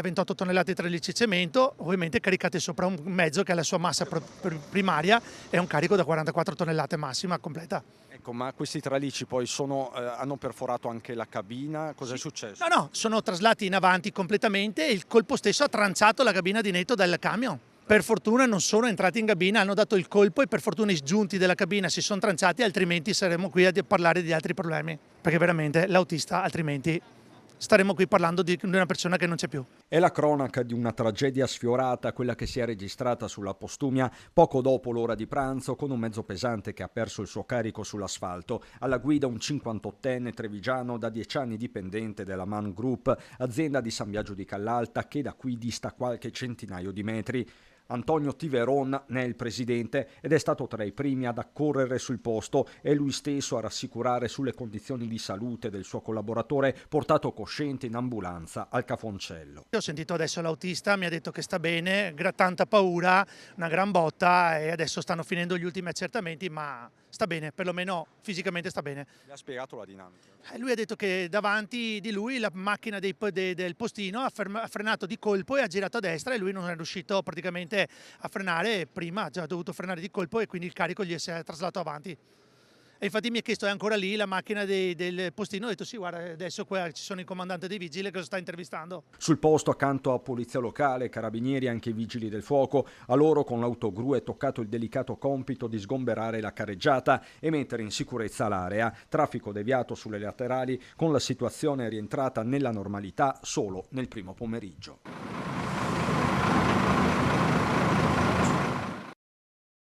28 tonnellate di tralici e cemento, ovviamente caricate sopra un mezzo che ha la sua massa primaria e un carico da 44 tonnellate massima completa. Ecco, ma questi tralici poi hanno perforato anche la cabina? Cos'è successo? No, sono traslati in avanti completamente e il colpo stesso ha tranciato la cabina di netto del camion. Per fortuna non sono entrati in cabina, hanno dato il colpo e per fortuna i giunti della cabina si sono tranciati, altrimenti saremmo qui a parlare di altri problemi. Perché veramente l'autista, altrimenti staremmo qui parlando di una persona che non c'è più. È la cronaca di una tragedia sfiorata, quella che si è registrata sulla Postumia poco dopo l'ora di pranzo, con un mezzo pesante che ha perso il suo carico sull'asfalto. Alla guida un 58enne trevigiano, da 10 anni dipendente della Man Group, azienda di San Biagio di Callalta, che da qui dista qualche centinaio di metri. Antonio Tiveron ne è il presidente ed è stato tra i primi ad accorrere sul posto e lui stesso a rassicurare sulle condizioni di salute del suo collaboratore, portato cosciente in ambulanza al Cafoncello. Ho sentito adesso l'autista, mi ha detto che sta bene, tanta paura, una gran botta e adesso stanno finendo gli ultimi accertamenti, ma sta bene, perlomeno fisicamente sta bene. Le ha spiegato la dinamica? Lui ha detto che davanti di lui la macchina del postino ha frenato di colpo e ha girato a destra e lui non è riuscito praticamente a frenare, prima ha già dovuto frenare di colpo e quindi il carico gli si è traslato avanti. E infatti mi ha chiesto, è ancora lì la macchina del postino? Ho detto sì, guarda, adesso qua ci sono il comandante dei vigili che lo sta intervistando. Sul posto, accanto a polizia locale, carabinieri e anche i vigili del fuoco, a loro con l'autogru è toccato il delicato compito di sgomberare la carreggiata e mettere in sicurezza l'area. Traffico deviato sulle laterali, con la situazione rientrata nella normalità solo nel primo pomeriggio.